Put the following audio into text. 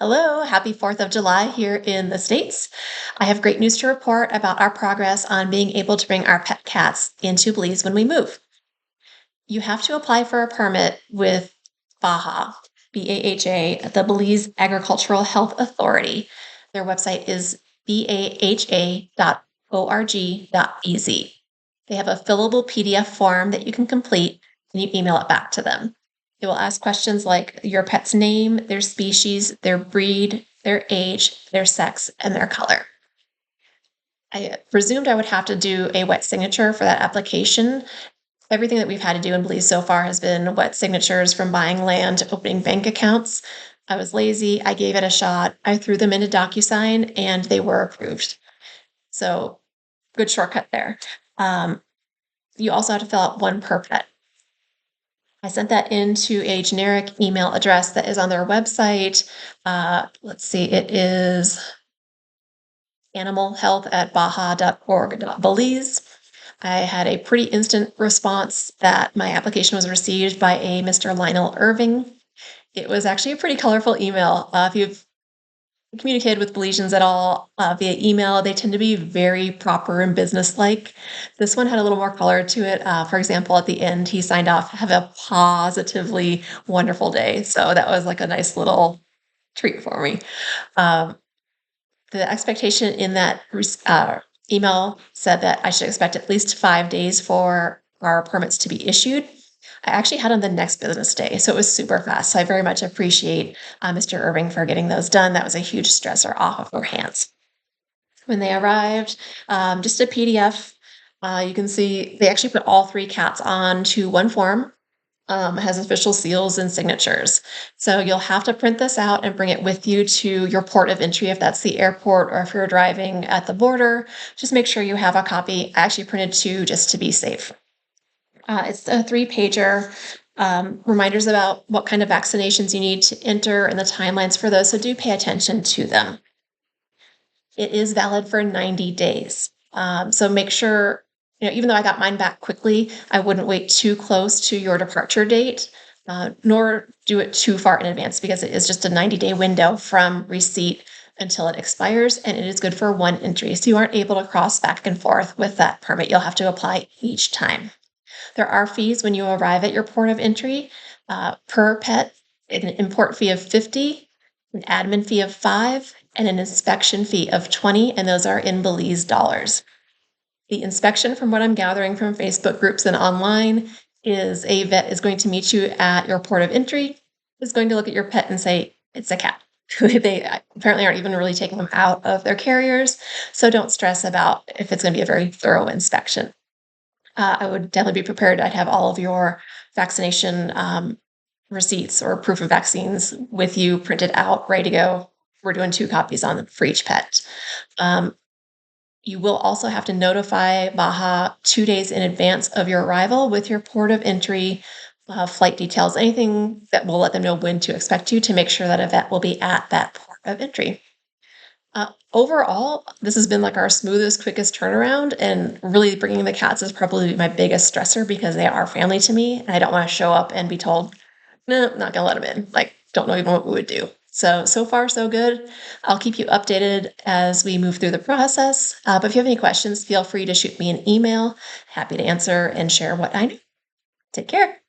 Hello, happy 4th of July here in the States. I have great news to report about our progress on being able to bring our pet cats into Belize when we move. You have to apply for a permit with BAHA, BAHA, the Belize Agricultural Health Authority. Their website is baha.org.bz. They have a fillable PDF form that you can complete and you email it back to them. It will ask questions like your pet's name, their species, their breed, their age, their sex, and their color. I presumed I would have to do a wet signature for that application. Everything that we've had to do in Belize so far has been wet signatures from buying land to opening bank accounts. I was lazy. I gave it a shot. I threw them into DocuSign and they were approved. So good shortcut there. You also have to fill out one per pet. I sent that into a generic email address that is on their website. Let's see, it is animalhealth@baha.org.belize. I had a pretty instant response that my application was received by a Mr. Lionel Irving. It was actually a pretty colorful email. If you've communicated with Belizeans at all via email, they tend to be very proper and businesslike. This one had a little more color to it. For example, at the end, he signed off, "Have a positively wonderful day." So that was like a nice little treat for me. Um, the expectation in that email said that I should expect at least 5 days for our permits to be issued. I actually had on the next business day, so it was super fast. So I very much appreciate Mr. Irving for getting those done. That was a huge stressor off of our hands. When they arrived, just a PDF. You can see they actually put all three cats onto one form. Has official seals and signatures. So you'll have to print this out and bring it with you to your port of entry if that's the airport or if you're driving at the border. Just make sure you have a copy. I actually printed two just to be safe. It's a 3-pager. Reminders about what kind of vaccinations you need to enter and the timelines for those, so do pay attention to them. It is valid for 90 days. So make sure, even though I got mine back quickly, I wouldn't wait too close to your departure date, nor do it too far in advance because it is just a 90-day window from receipt until it expires, and it is good for one entry. So you aren't able to cross back and forth with that permit. You'll have to apply each time. There are fees when you arrive at your port of entry per pet, an import fee of 50, an admin fee of 5, and an inspection fee of 20, and those are in Belize dollars. The inspection, from what I'm gathering from Facebook groups and online, is a vet is going to meet you at your port of entry, is going to look at your pet and say, it's a cat. They apparently aren't even really taking them out of their carriers, so don't stress about if it's going to be a very thorough inspection. I would definitely be prepared. I'd have all of your vaccination receipts or proof of vaccines with you printed out, ready to go. We're doing 2 copies on them for each pet. You will also have to notify BAHA 2 days in advance of your arrival with your port of entry, flight details, anything that will let them know when to expect you to make sure that a vet will be at that port of entry. Overall, this has been like our smoothest, quickest turnaround, and really bringing the cats is probably my biggest stressor because they are family to me, and I don't want to show up and be told, no, not gonna let them in. Like, don't know even what we would do. So far, so good. I'll keep you updated as we move through the process. But if you have any questions, feel free to shoot me an email. Happy to answer and share what I know. Take care.